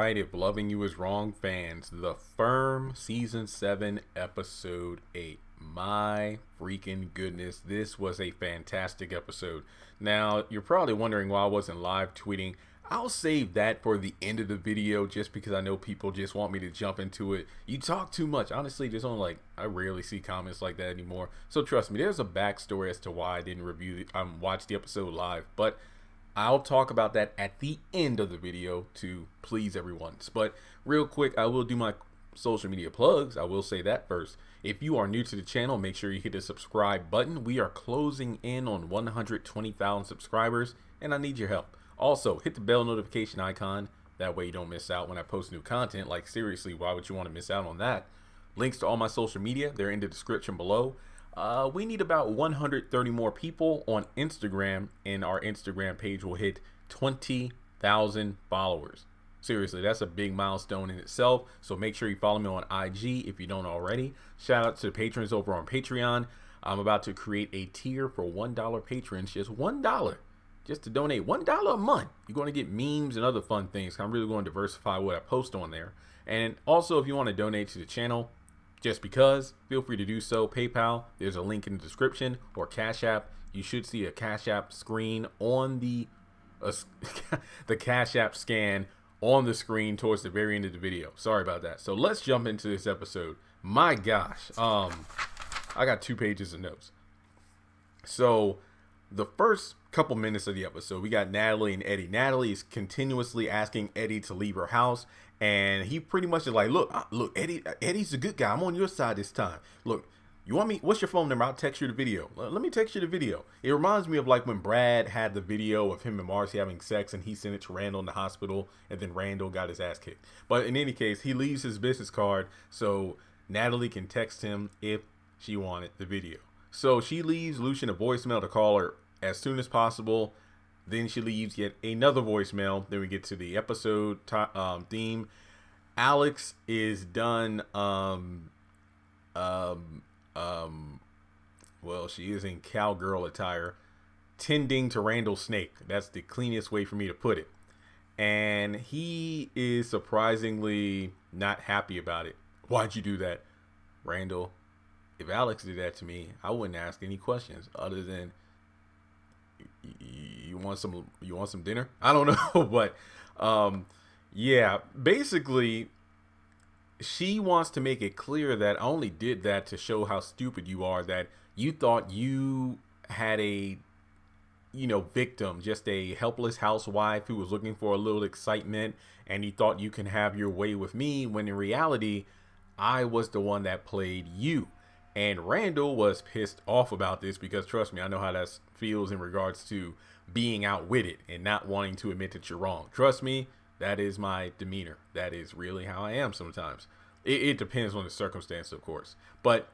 right, if loving you is wrong, fans, The Firm Season 7, Episode 8. My freaking goodness, this was a fantastic episode. Now, you're probably wondering why I wasn't live tweeting. I'll save that for the end of the video just because I know people just want me to jump into it. You talk too much. Honestly, just on I rarely see comments like that anymore. So trust me, there's a backstory as to why I didn't watch the episode live, but I'll talk about that at the end of the video to please everyone. But real quick, I will do my social media plugs. I will say that first. If you are new to the channel, make sure you hit the subscribe button. We are closing in on 120,000 subscribers, and I need your help. Also, hit the bell notification icon. That way you don't miss out when I post new content. Like, seriously, why would you want to miss out on that? Links to all my social media, they're in the description below. We need about 130 more people on Instagram, and our Instagram page will hit 20,000 followers. Seriously, that's a big milestone in itself. So make sure you follow me on IG if you don't already. Shout out to the patrons over on Patreon. I'm about to create a tier for $1 patrons, just $1. Just to donate $1 a month. You're going to get memes and other fun things. I'm really going to diversify what I post on there. And also, if you want to donate to the channel, just because, feel free to do so. PayPal, there's a link in the description, or Cash App. You should see a Cash App screen on the Cash App scan on the screen towards the very end of the video. Sorry about that. So let's jump into this episode. My gosh, I got 2 pages of notes. So the first couple minutes of the episode, we got Natalie and Eddie. Natalie is continuously asking Eddie to leave her house, and he pretty much is like, look, Eddie's a good guy. I'm on your side this time. Look, you want me? What's your phone number? I'll text you the video. Let me text you the video. It reminds me of like when Brad had the video of him and Marcy having sex, and he sent it to Randall in the hospital, and then Randall got his ass kicked. But in any case, he leaves his business card so Natalie can text him if she wanted the video. So she leaves Lucian a voicemail to call her as soon as possible. Then she leaves yet another voicemail. Then we get to the episode theme. Alex is done. Well, she is in cowgirl attire, tending to Randall's snake. That's the cleanest way for me to put it. And he is surprisingly not happy about it. Why'd you do that, Randall? If Alex did that to me, I wouldn't ask any questions other than, you want some dinner? I don't know, but yeah, basically she wants to make it clear that I only did that to show how stupid you are, that you thought you had a victim, just a helpless housewife who was looking for a little excitement, and you thought you can have your way with me, when in reality I was the one that played you. And Randall was pissed off about this because, trust me, I know how that feels in regards to being outwitted and not wanting to admit that you're wrong. Trust me, that is my demeanor. That is really how I am sometimes. It depends on the circumstance, of course. But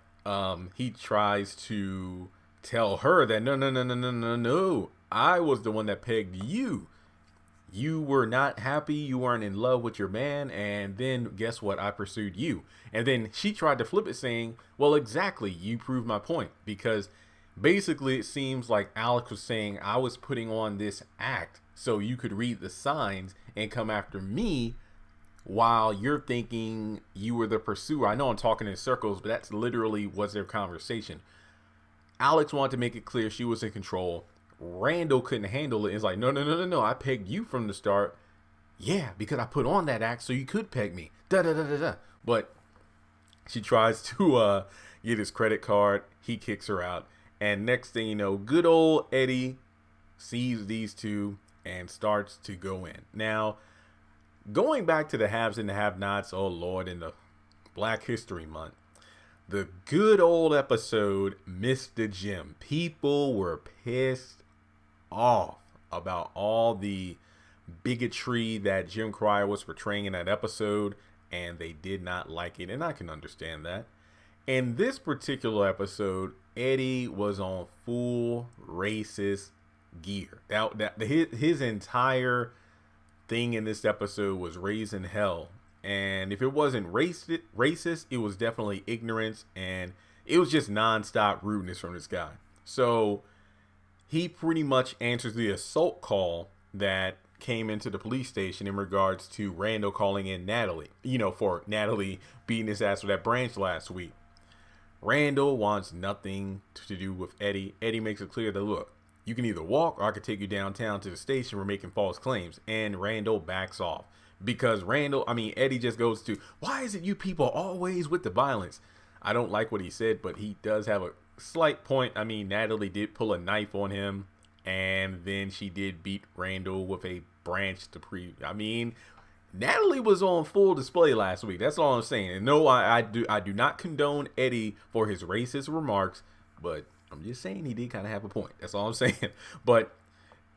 he tries to tell her that no, I was the one that pegged you. You were not happy. You weren't in love with your man. And then guess what? I pursued you. And then she tried to flip it saying, well, exactly. You proved my point, because basically it seems like Alex was saying I was putting on this act so you could read the signs and come after me while you're thinking you were the pursuer. I know I'm talking in circles, but that's literally was their conversation. Alex wanted to make it clear she was in control. Randall couldn't handle it. It's like, no, I pegged you from the start. Yeah, because I put on that act so you could peg me. But she tries to get his credit card. He kicks her out. And next thing you know, good old Eddie sees these two and starts to go in. Now, going back to the haves and the have-nots, oh Lord, in the Black History Month, the good old episode missed the gym. People were pissed off about all the bigotry that Jim Cryer was portraying in that episode, and they did not like it, and I can understand that. In this particular episode, Eddie was on full racist gear. His entire thing in this episode was raising hell, and if it wasn't racist, it was definitely ignorance, and it was just nonstop rudeness from this guy. So he pretty much answers the assault call that came into the police station in regards to Randall calling in Natalie, for Natalie beating his ass with that branch last week. Randall wants nothing to do with Eddie. Eddie makes it clear that, look, you can either walk or I could take you downtown to the station. We're making false claims. And Randall backs off because Eddie just goes to, why is it you people always with the violence? I don't like what he said, but he does have a slight point. Natalie did pull a knife on him, and then she did beat Randall with a branch Natalie was on full display last week. That's all I'm saying. And no, I do not condone Eddie for his racist remarks, but I'm just saying he did kind of have a point. That's all I'm saying. But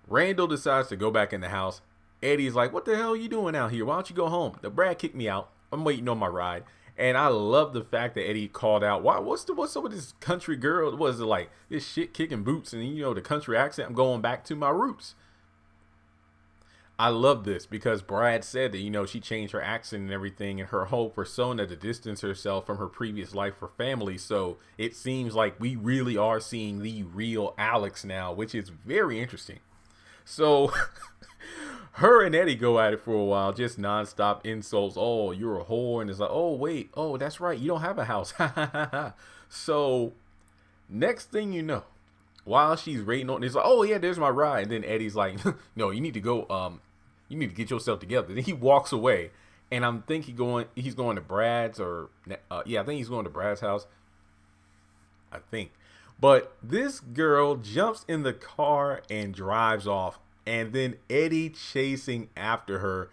Randall decides to go back in the house. Eddie's like, what the hell are you doing out here? Why don't you go home? The Brad kicked me out. I'm waiting on my ride. And I love the fact that Eddie called out, what's up with this country girl? Was it like this shit kicking boots and the country accent? I'm going back to my roots. I love this because Brad said that, she changed her accent and everything and her whole persona to distance herself from her previous life for family. So it seems like we really are seeing the real Alex now, which is very interesting. So her and Eddie go at it for a while, just nonstop insults. Oh, you're a whore. And it's like, oh, wait. Oh, that's right. You don't have a house. So next thing you know, while she's rating on, it's like, oh yeah, there's my ride. And then Eddie's like, no, you need to go. You need to get yourself together. Then he walks away, and I'm thinking he's going to Brad's I think he's going to Brad's house. I think, but this girl jumps in the car and drives off, and then Eddie chasing after her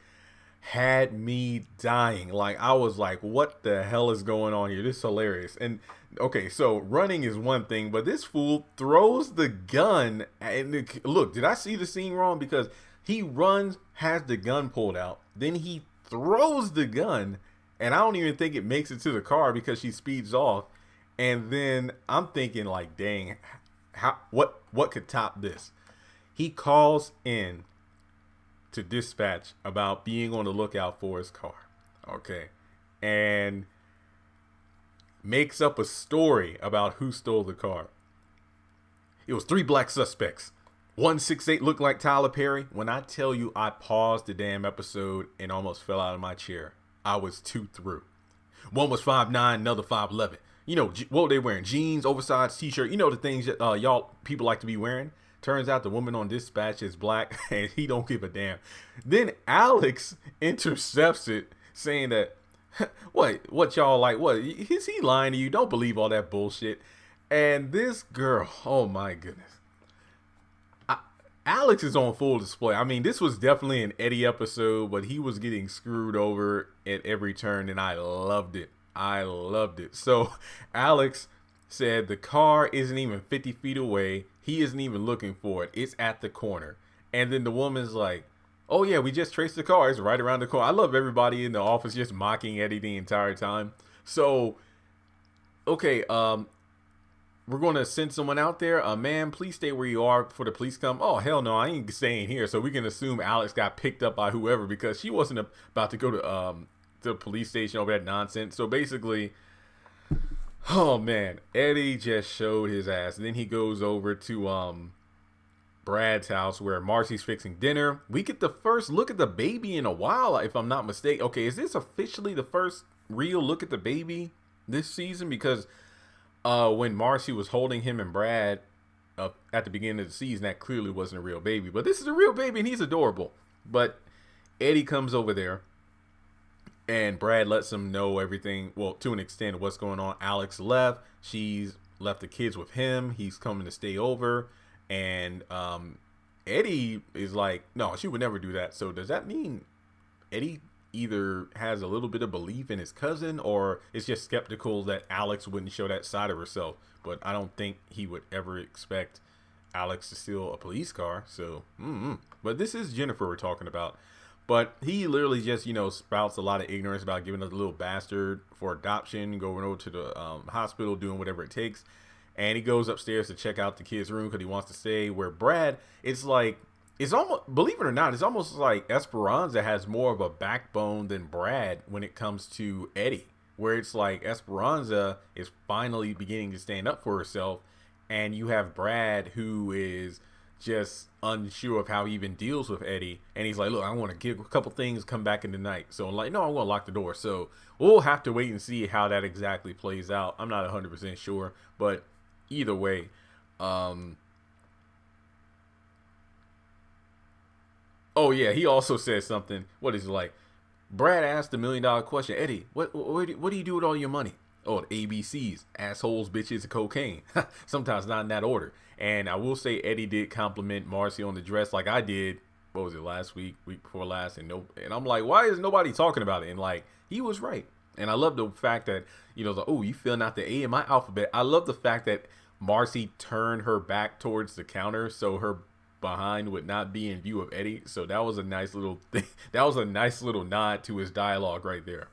had me dying. Like, I was like, what the hell is going on here? This is hilarious. And okay, so running is one thing, but this fool throws the gun. And look, did I see the scene wrong? Because he runs, has the gun pulled out, then he throws the gun, and I don't even think it makes it to the car because she speeds off. And then I'm thinking, like, dang, what could top this? He calls in to dispatch about being on the lookout for his car. Okay. And makes up a story about who stole the car. It was 3 black suspects. 168 looked like Tyler Perry. When I tell you, I paused the damn episode and almost fell out of my chair. I was too through. One was 5'9", another 5'11". What were they wearing? Jeans, oversized t-shirt. The things that y'all people like to be wearing. Turns out the woman on dispatch is black and he don't give a damn. Then Alex intercepts it saying that, what y'all like? What, is he lying to you? Don't believe all that bullshit. And this girl, oh my goodness. Alex is on full display. This was definitely an Eddie episode, but he was getting screwed over at every turn, and I loved it. So Alex said the car isn't even 50 feet away. He isn't even looking for it. It's at the corner. And then the woman's like, oh yeah, we just traced the car. It's right around the corner. I love everybody in the office just mocking Eddie the entire time. So, okay, we're going to send someone out there. Ma'am, please stay where you are before the police come. Oh, hell no, I ain't staying here. So we can assume Alex got picked up by whoever because she wasn't about to go to the police station over that nonsense. So basically, oh man, Eddie just showed his ass. And then he goes over to Brad's house where Marcy's fixing dinner. We get the first look at the baby in a while, if I'm not mistaken. Okay, is this officially the first real look at the baby this season? Because when Marcy was holding him and Brad at the beginning of the season, that clearly wasn't a real baby. But this is a real baby, and he's adorable. But Eddie comes over there, and Brad lets him know everything, well, to an extent, of what's going on. Alex left. She's left the kids with him. He's coming to stay over. And Eddie is like, no, she would never do that. So does that mean Eddie either has a little bit of belief in his cousin or is just skeptical that Alex wouldn't show that side of herself? But I don't think he would ever expect Alex to steal a police car. So, but this is Jennifer we're talking about. But he literally just, spouts a lot of ignorance about giving a little bastard for adoption, going over to the hospital, doing whatever it takes. And he goes upstairs to check out the kid's room because he wants to stay. Where Brad, it's almost, believe it or not, it's almost like Esperanza has more of a backbone than Brad when it comes to Eddie. Where it's like Esperanza is finally beginning to stand up for herself. And you have Brad who is just unsure of how he even deals with Eddie. And he's like, look, I want to give a couple things, come back in the night. So I'm like, no, I'm going to lock the door. So we'll have to wait and see how that exactly plays out. I'm not 100% sure, but either way, oh yeah, he also said something. What is it like? Brad asked the $1 million question. Eddie, what do you do with all your money? Oh, the ABCs, assholes, bitches, and cocaine. Sometimes not in that order. And I will say Eddie did compliment Marcy on the dress like I did. What was it, last week before last? And I'm like, why is nobody talking about it? And like, he was right. And I love the fact that, oh, you filling out the A in my alphabet. I love the fact that Marcy turned her back towards the counter so her behind would not be in view of Eddie. So that was a nice little thing. That was a nice little nod to his dialogue right there.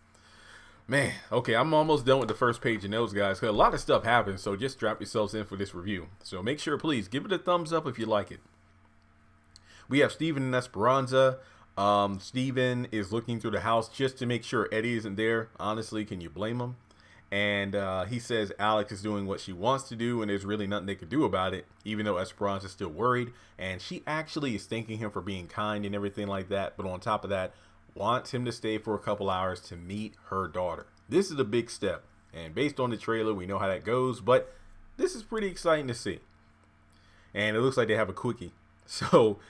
Man, okay, I'm almost done with the first page of notes, guys, because a lot of stuff happens, so just strap yourselves in for this review. So make sure, please, give it a thumbs up if you like it. We have Steven and Esperanza. Steven is looking through the house just to make sure Eddie isn't there. Honestly, can you blame him? And he says Alex is doing what she wants to do, and there's really nothing they could do about it, even though Esperanza's still worried. And she actually is thanking him for being kind and everything like that, but on top of that, wants him to stay for a couple hours to meet her daughter. This is a big step, and based on the trailer, we know how that goes, but this is pretty exciting to see. And it looks like they have a quickie. So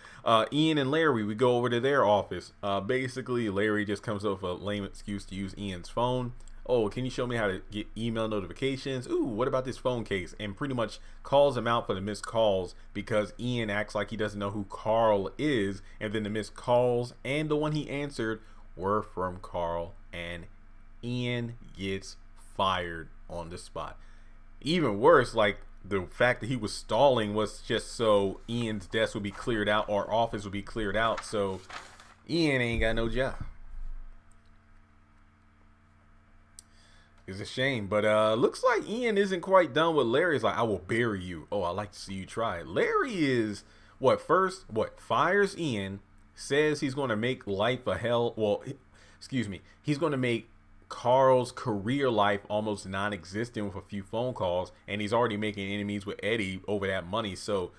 Ian and Larry, we go over to their office. Basically, Larry just comes up with a lame excuse to use Ian's phone. Oh, can you show me how to get email notifications? Ooh, what about this phone case? And pretty much calls him out for the missed calls because Ian acts like he doesn't know who Carl is. And then the missed calls and the one he answered were from Carl. And Ian gets fired on the spot. Even worse, like the fact that he was stalling was just so Ian's desk would be cleared out or office would be cleared out. So Ian ain't got no job. It's a shame, but looks like Ian isn't quite done with Larry. He's like, I will bury you. Oh, I like to see you try. Larry is fires Ian, says he's going to make life a hell. Well, he's going to make Carl's career life almost non-existent with a few phone calls, and he's already making enemies with Eddie over that money. So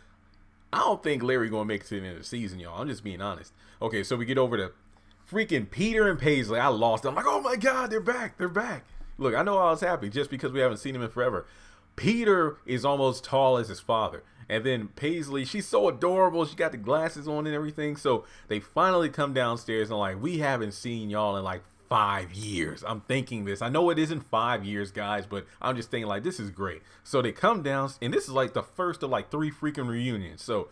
I don't think Larry going to make it to the end of the season, y'all. I'm just being honest. Okay, so we get over to freaking Peter and Paisley. I lost them. I'm like, oh my God, they're back. They're back. Look, I know I was happy just because we haven't seen him in forever. Peter is almost tall as his father. And then Paisley, she's so adorable. She got the glasses on and everything. So they finally come downstairs and like, we haven't seen y'all in like 5 years. I'm thinking this. I know it isn't 5 years, guys, but I'm just thinking like, this is great. So they come down, and this is like the first of like 3 freaking reunions. So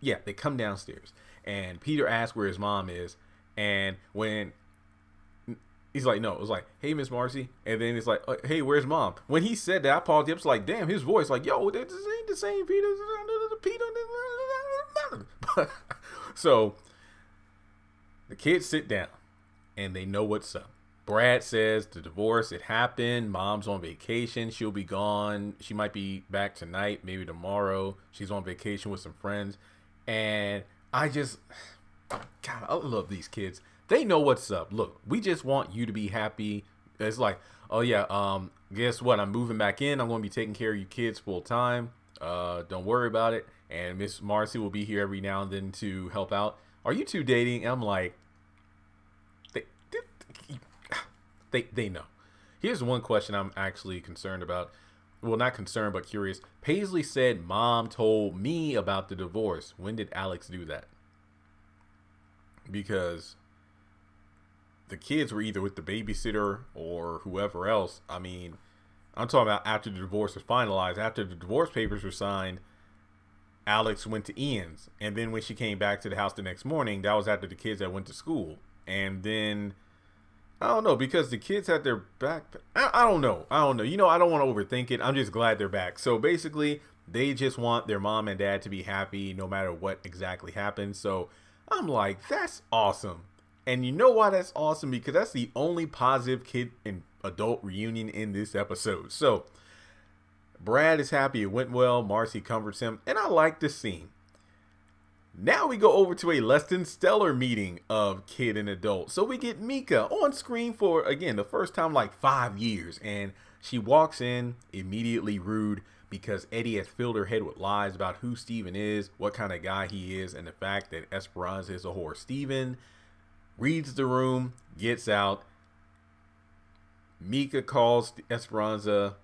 yeah, they come downstairs and Peter asks where his mom is. And when he's like, no, it was like, hey, Miss Marcy. And then it's like, hey, where's mom? When he said that, I paused. It was like, damn, his voice, like, yo, this ain't the same Peter. So the kids sit down and they know what's up. Brad says the divorce, it happened. Mom's on vacation. She'll be gone. She might be back tonight, maybe tomorrow. She's on vacation with some friends. And God, I love these kids. They know what's up. Look, we just want you to be happy. It's like, oh yeah, guess what? I'm moving back in. I'm going to be taking care of you kids full time. Don't worry about it. And Miss Marcy will be here every now and then to help out. Are you two dating? And I'm like, they know. Here's one question I'm actually concerned about. Well, not concerned, but curious. Paisley said mom told me about the divorce. When did Alex do that? Because the kids were either with the babysitter or whoever else. I mean, I'm talking about after the divorce was finalized. After the divorce papers were signed, Alex went to Ian's. And then when she came back to the house the next morning, that was after the kids had went to school. And then, I don't know, because the kids had their back. I don't know. I don't want to overthink it. I'm just glad they're back. So basically, they just want their mom and dad to be happy no matter what exactly happens. So I'm like, that's awesome. And you know why that's awesome? Because that's the only positive kid and adult reunion in this episode. So Brad is happy it went well. Marcy comforts him. And I like the scene. Now we go over to a less than stellar meeting of kid and adult. So we get Mika on screen for, again, the first time like 5 years. And She walks in, immediately rude, because Eddie has filled her head with lies about who Steven is, what kind of guy he is, and the fact that Esperanza is a whore. Steven reads the room, gets out. Mika calls Esperanza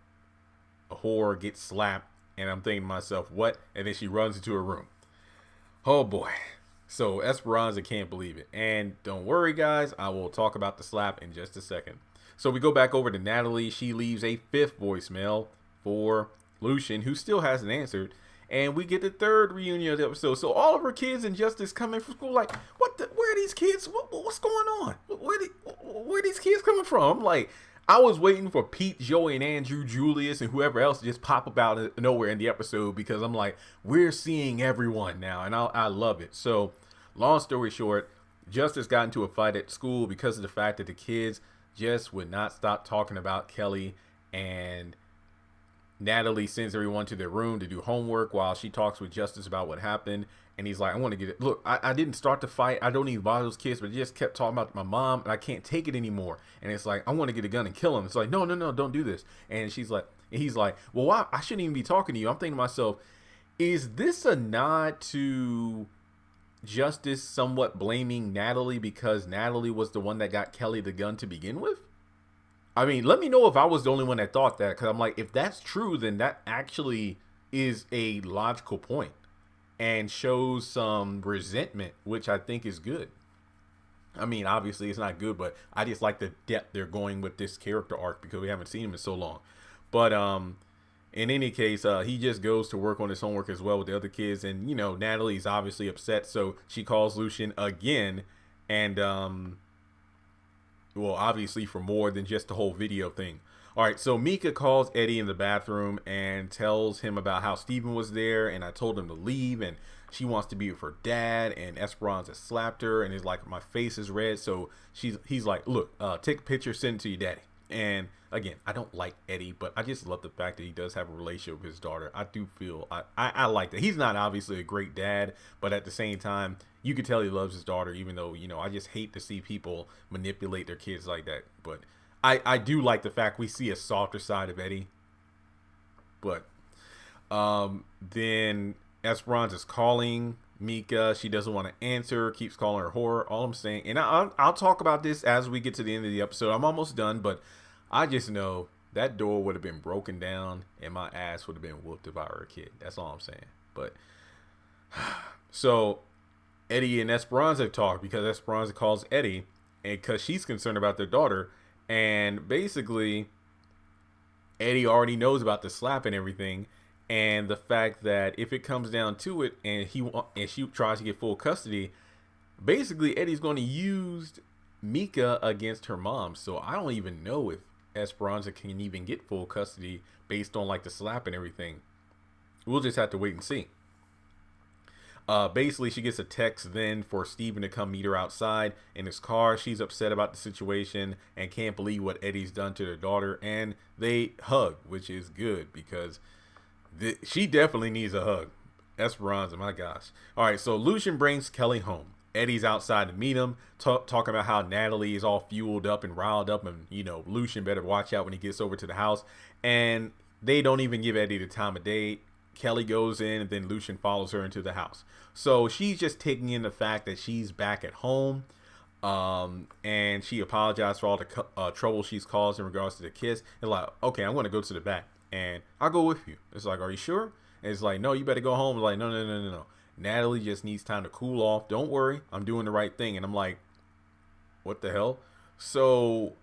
a whore, gets slapped, and I'm thinking to myself, what? And then she runs into her room. Oh boy. So Esperanza can't believe it. And don't worry, guys, I will talk about the slap in just a second. So we go back over to Natalie. She leaves a 5th voicemail for Lucian, who still hasn't answered. And we get the 3rd reunion of the episode. So all of her kids in Justice come in from school like, where are these kids? What's going on? Where are these kids coming from? I'm like, I was waiting for Pete, Joey, and Andrew, Julius, and whoever else to just pop up out of nowhere in the episode, because I'm like, we're seeing everyone now, and I love it. So, long story short, Justice got into a fight at school because of the fact that the kids just would not stop talking about Kelly, and Natalie sends everyone to their room to do homework while she talks with Justice about what happened. And he's like, I want to get it. Look, I didn't start the fight. I don't even bother those kids, but they just kept talking about my mom, and I can't take it anymore. And it's like, I want to get a gun and kill him. It's like, no, don't do this. And he's like, well, why? I shouldn't even be talking to you. I'm thinking to myself, is this a nod to Justice somewhat blaming Natalie because Natalie was the one that got Kelly the gun to begin with? I mean, let me know if I was the only one that thought that, because I'm like, if that's true, then that actually is a logical point and shows some resentment, which I think is good. I mean, obviously it's not good, but I just like the depth they're going with this character arc because we haven't seen him in so long. But in any case, he just goes to work on his homework as well with the other kids, and you know, Natalie's obviously upset, so she calls Lucian again, and well, obviously for more than just the whole video thing. All right, so Mika calls Eddie in the bathroom and tells him about how Steven was there, and I told him to leave, and she wants to be with her dad, and Esperanza slapped her, and is like, my face is red. So he's like, look, take a picture, send it to your daddy. And again, I don't like Eddie, but I just love the fact that he does have a relationship with his daughter. I do feel I like that. He's not obviously a great dad, but at the same time, you can tell he loves his daughter, even though, you know, I just hate to see people manipulate their kids like that. But I do like the fact we see a softer side of Eddie. But then Esperanza's calling Mika. She doesn't want to answer, keeps calling her whore. All I'm saying, and I'll talk about this as we get to the end of the episode. I'm almost done, but I just know that door would have been broken down and my ass would have been whooped if I were a kid. That's all I'm saying. But so Eddie and Esperanza talk because Esperanza calls Eddie, and because she's concerned about their daughter. And basically, Eddie already knows about the slap and everything, and the fact that if it comes down to it, and she tries to get full custody, basically Eddie's going to use Mika against her mom. So I don't even know if Esperanza can even get full custody based on like the slap and everything. We'll just have to wait and see. Basically, she gets a text then for Steven to come meet her outside in his car. She's upset about the situation and can't believe what Eddie's done to their daughter. And they hug, which is good because she definitely needs a hug. Esperanza, my gosh. All right, so Lucian brings Kelly home. Eddie's outside to meet him, talking about how Natalie is all fueled up and riled up. And, you know, Lucian better watch out when he gets over to the house. And they don't even give Eddie the time of day. Kelly goes in, and then Lucian follows her into the house. So she's just taking in the fact that she's back at home, and she apologized for all the trouble she's caused in regards to the kiss. And like, okay, I'm going to go to the back, and I'll go with you. It's like, are you sure? And it's like, no, you better go home. It's like, no. Natalie just needs time to cool off. Don't worry, I'm doing the right thing. And I'm like, what the hell? So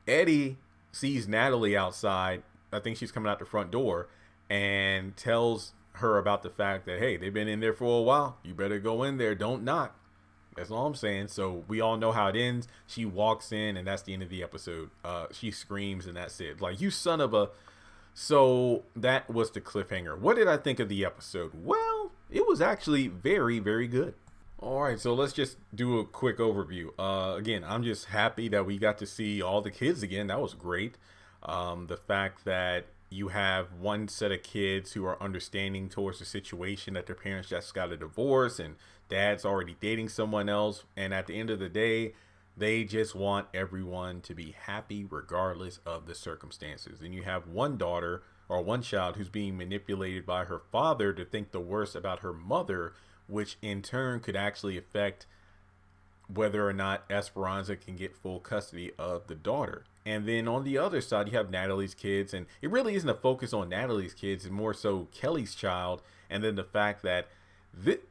Eddie sees Natalie outside. I think she's coming out the front door, and tells her about the fact that, hey, they've been in there for a while. You better go in there. Don't knock. That's all I'm saying. So we all know how it ends. She walks in, and that's the end of the episode. She screams, and that's it. Like, you son of a... So that was the cliffhanger. What did I think of the episode? Well, it was actually very, very good. All right, so let's just do a quick overview. Again, I'm just happy that we got to see all the kids again. That was great. The fact that you have one set of kids who are understanding towards the situation that their parents just got a divorce and dad's already dating someone else. And at the end of the day, They just want everyone to be happy regardless of the circumstances. And you have one daughter or one child who's being manipulated by her father to think the worst about her mother, which in turn could actually affect whether or not Esperanza can get full custody of the daughter. And then on the other side, you have Natalie's kids, and it really isn't a focus on Natalie's kids, it's more so Kelly's child, and then the fact that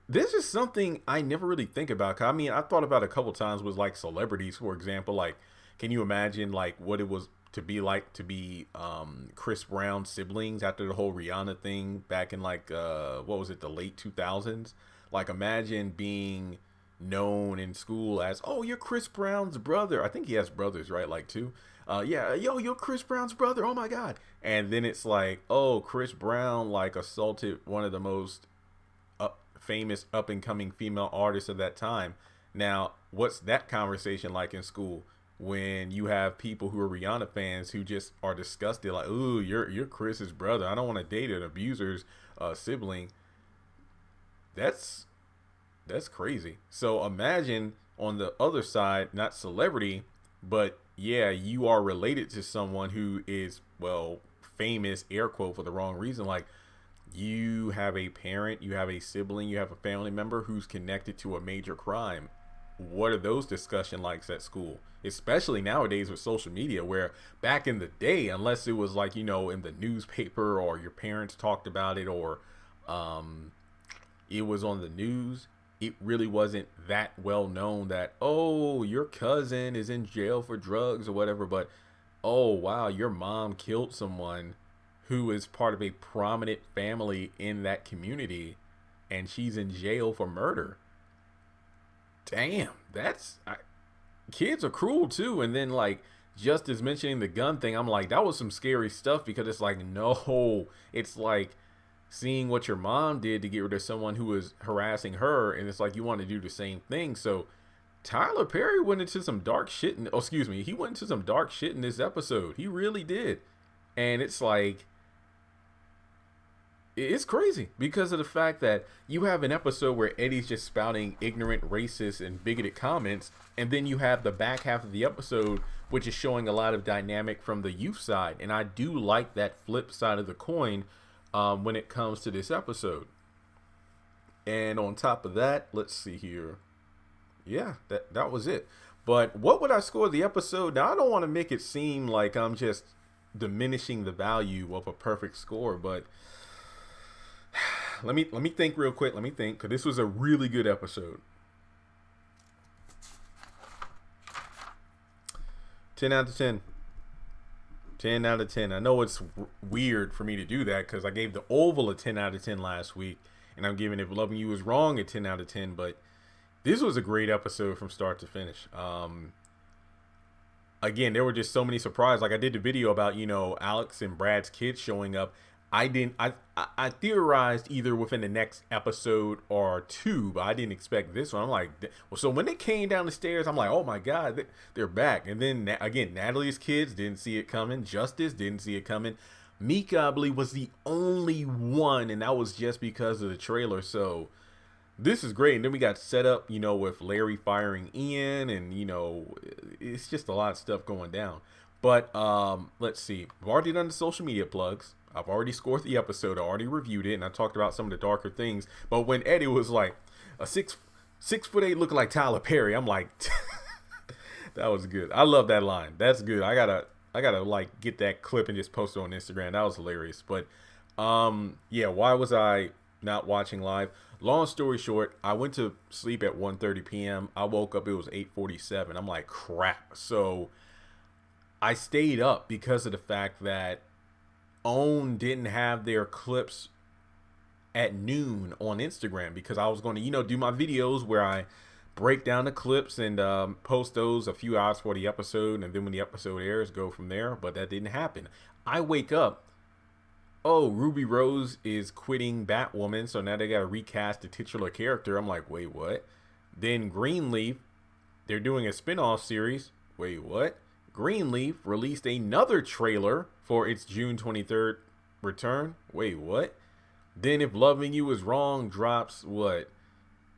this is something I never really think about. I mean, I thought about a couple times with like celebrities, for example. Like, can you imagine like what it was to be like to be Chris Brown's siblings after the whole Rihanna thing back in like what was it, the late 2000s? Like, imagine being known in school as, oh, you're Chris Brown's brother. I think he has brothers, right? Like two. Yeah, yo, you're Chris Brown's brother. Oh my God. And then it's like, oh, Chris Brown like assaulted one of the most famous up and coming female artists of that time. Now, what's that conversation like in school when you have people who are Rihanna fans who just are disgusted, like, ooh, you're Chris's brother. I don't want to date an abuser's sibling. That's crazy. So imagine on the other side, not celebrity, but yeah, you are related to someone who is, well, famous, air quote, for the wrong reason. Like, you have a parent, you have a sibling, you have a family member who's connected to a major crime. What are those discussion likes at school? Especially nowadays with social media, where back in the day, unless it was like, you know, in the newspaper or your parents talked about it, or it was on the news, it really wasn't that well known that, oh, your cousin is in jail for drugs or whatever. But, oh, wow, your mom killed someone who is part of a prominent family in that community, and she's in jail for murder. Damn, kids are cruel too. And then like just as mentioning the gun thing, I'm like, that was some scary stuff, because it's like, no, it's like seeing what your mom did to get rid of someone who was harassing her, and it's like you want to do the same thing. So Tyler Perry went into some dark shit he went into some dark shit in this episode. He really did. And it's like, it's crazy because of the fact that you have an episode where Eddie's just spouting ignorant, racist, and bigoted comments, and then you have the back half of the episode, which is showing a lot of dynamic from the youth side. And I do like that flip side of the coin when it comes to this episode. And on top of that, let's see here. Yeah, that was it. But what would I score the episode? Now, I don't want to make it seem like I'm just diminishing the value of a perfect score, but let me think real quick. Let me think, because this was a really good episode. 10 out of 10. 10 out of 10. I know it's weird for me to do that because I gave The Oval a 10 out of 10 last week, and I'm giving If Loving You Is Wrong a 10 out of 10, but this was a great episode from start to finish. Again, there were just so many surprises. Like, I did the video about, you know, Alex and Brad's kids showing up. I theorized either within the next episode or two, but I didn't expect this one. I'm like, well, so when they came down the stairs, I'm like, oh my God, they're back. And then again, Natalie's kids didn't see it coming. Justice didn't see it coming. Mika, I believe, was the only one, and that was just because of the trailer. So this is great. And then we got set up, you know, with Larry firing Ian, and, you know, it's just a lot of stuff going down. But let's see. I've already done the social media plugs. I've already scored the episode. I already reviewed it, and I talked about some of the darker things. But when Eddie was like a 6'8" looking like Tyler Perry, I'm like, that was good. I love that line. That's good. I gotta like get that clip and just post it on Instagram. That was hilarious. But yeah, why was I not watching live? Long story short, I went to sleep at 1:30 p.m. I woke up, it was 8:47. I'm like, crap. So I stayed up because of the fact that OWN didn't have their clips at noon on Instagram, because I was going to, you know, do my videos where I break down the clips and post those a few hours for the episode, and then when the episode airs, go from there. But that didn't happen. I wake up, oh, Ruby Rose is quitting Batwoman, so now they got to recast the titular character. I'm like, wait, what? Then Greenleaf, they're doing a spin-off series. Wait, what? Greenleaf released another trailer for its June 23rd return. Wait, what? Then If Loving You Is Wrong drops, what,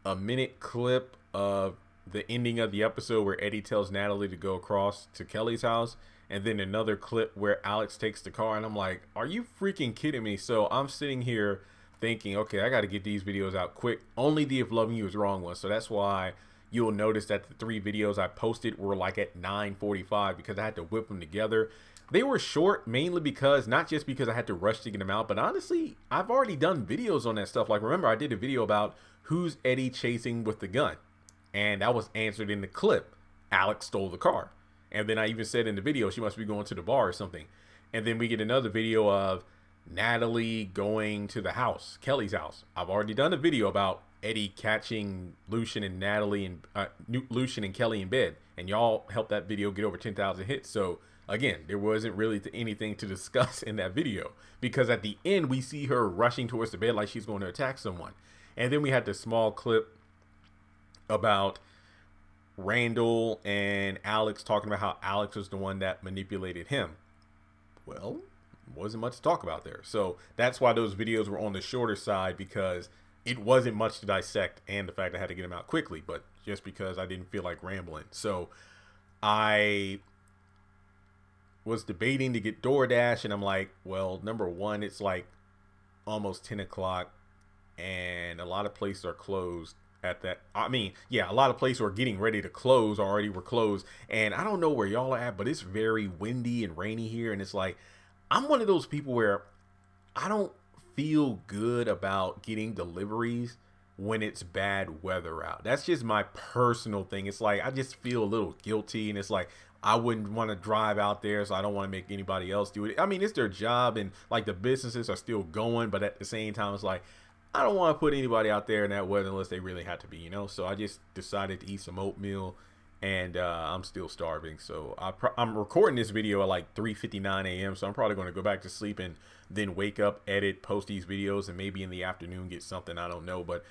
a minute clip of the ending of the episode where Eddie tells Natalie to go across to Kelly's house, and then another clip where Alex takes the car, and I'm like, are you freaking kidding me? So I'm sitting here thinking, okay, I got to get these videos out quick. Only the If Loving You Is Wrong one. So that's why you'll notice that the 3 videos I posted were like at 9:45 because I had to whip them together. They were short mainly because, not just because I had to rush to get them out, but honestly, I've already done videos on that stuff. Like, remember, I did a video about who's Eddie chasing with the gun, and that was answered in the clip. Alex stole the car. And then I even said in the video, she must be going to the bar or something. And then we get another video of Natalie going to the house, Kelly's house. I've already done a video about Eddie catching Lucian and Natalie and Lucian and Kelly in bed, and y'all helped that video get over 10,000 hits. So again, there wasn't really anything to discuss in that video, because at the end we see her rushing towards the bed like she's going to attack someone. And then we had this small clip about Randall and Alex talking about how Alex was the one that manipulated him. Well, wasn't much to talk about there. So that's why those videos were on the shorter side, because it wasn't much to dissect, and the fact I had to get them out quickly, but just because I didn't feel like rambling. So I was debating to get DoorDash, and I'm like, well, number one, it's like almost 10 o'clock and a lot of places are closed at that. I mean, yeah, a lot of places are getting ready to close, already were closed. And I don't know where y'all are at, but it's very windy and rainy here. And it's like, I'm one of those people where I don't feel good about getting deliveries when it's bad weather out. That's just my personal thing. It's like, I just feel a little guilty, and it's like, I wouldn't want to drive out there, so I don't want to make anybody else do it. I mean, it's their job, and like the businesses are still going, but at the same time, it's like, I don't want to put anybody out there in that weather unless they really have to be, you know? So I just decided to eat some oatmeal, and I'm still starving. So I'm recording this video at like 3:59 a.m. So I'm probably going to go back to sleep and then wake up, edit, post these videos, and maybe in the afternoon get something. I don't know. But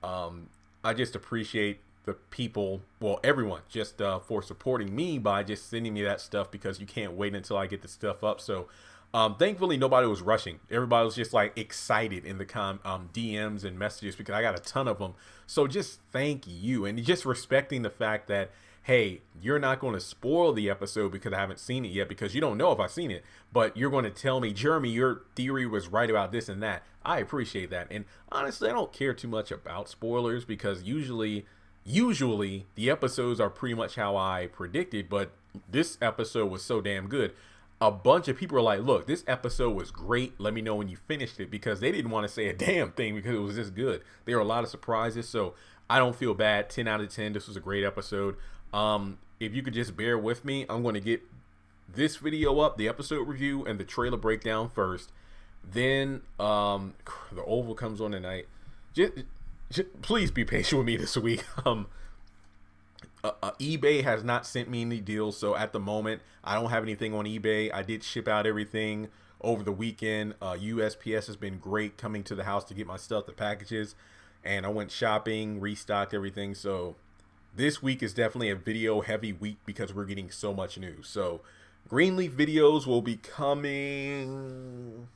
I just appreciate the people, well, everyone, just for supporting me by just sending me that stuff, because you can't wait until I get the stuff up. So thankfully, nobody was rushing. Everybody was just like excited in the DMs and messages, because I got a ton of them. So just thank you, and just respecting the fact that, hey, you're not going to spoil the episode because I haven't seen it yet, because you don't know if I've seen it, but you're going to tell me, Jeremy, your theory was right about this and that. I appreciate that. And honestly, I don't care too much about spoilers, because usually the episodes are pretty much how I predicted, but this episode was so damn good. A bunch of people are like, look, this episode was great. Let me know when you finished it, because they didn't want to say a damn thing because it was this good. There were a lot of surprises, so I don't feel bad. 10 out of 10. This was a great episode. If you could just bear with me, I'm going to get this video up, the episode review and the trailer breakdown first. Then the Oval comes on tonight. Just please be patient with me this week. eBay has not sent me any deals, so at the moment I don't have anything on eBay. I did ship out everything over the weekend. USPS has been great coming to the house to get my stuff, the packages, and I went shopping, restocked everything. So this week is definitely a video heavy week because we're getting so much news. So Greenleaf videos will be coming.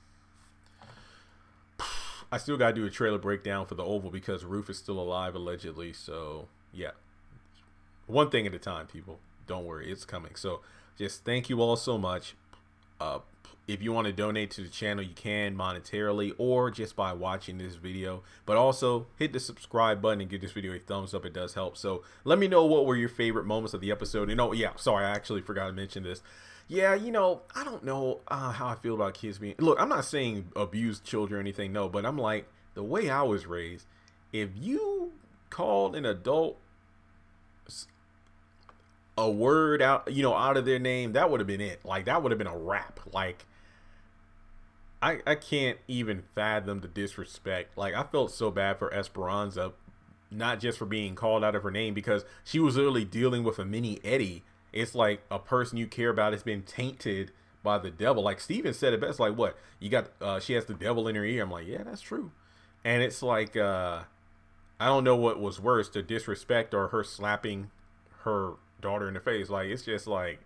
I still gotta do a trailer breakdown for the Oval because Roof is still alive allegedly. So yeah, one thing at a time, people. Don't worry, it's coming. So just thank you all so much. If you want to donate to the channel, you can monetarily or just by watching this video. But also hit the subscribe button and give this video a thumbs up. It does help. So let me know what were your favorite moments of the episode. And oh yeah, sorry, I actually forgot to mention this. Yeah, you know, I don't know how I feel about kids being... Look, I'm not saying abuse children or anything, no. But I'm like, the way I was raised, if you called an adult a word out, you know, out of their name, that would have been it. Like, that would have been a wrap. Like, I can't even fathom the disrespect. Like, I felt so bad for Esperanza, not just for being called out of her name, because she was literally dealing with a mini Eddie. It's like a person you care about has been tainted by the devil. Like Steven said it best, like, what? You got, she has the devil in her ear. I'm like, yeah, that's true. And it's like, I don't know what was worse, the disrespect or her slapping her daughter in the face. Like, it's just like,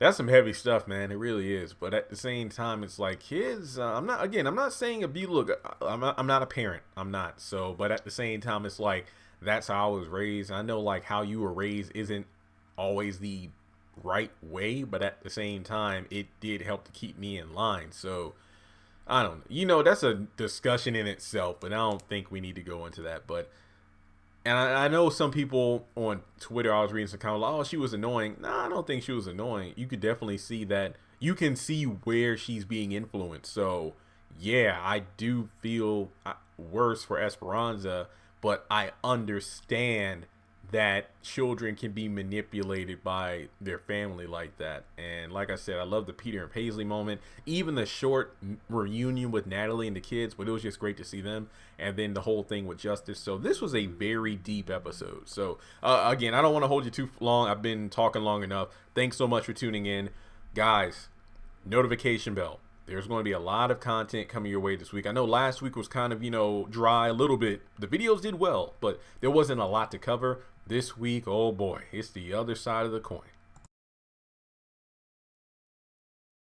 that's some heavy stuff, man. It really is. But at the same time, it's like kids, I'm not saying abuse. Look, I'm not a parent. I'm not. So, but at the same time, it's like, that's how I was raised. I know like how you were raised isn't always the right way, but at the same time, it did help to keep me in line. So I don't know. That's a discussion in itself, but I don't think we need to go into that. But and I know some people on Twitter, I was reading some comments like, oh, she was annoying. Nah, I don't think she was annoying. You could definitely see that. You can see where she's being influenced. So, yeah, I do feel worse for Esperanza, but I understand that children can be manipulated by their family like that. And like I said, I love the Peter and Paisley moment, even the short reunion with Natalie and the kids, but it was just great to see them. And then the whole thing with Justice. So this was a very deep episode. So again, I don't want to hold you too long. I've been talking long enough. Thanks so much for tuning in, guys. Notification bell. There's going to be a lot of content coming your way this week. I know last week was kind of, dry a little bit. The videos did well, but there wasn't a lot to cover. This week, oh boy, it's the other side of the coin.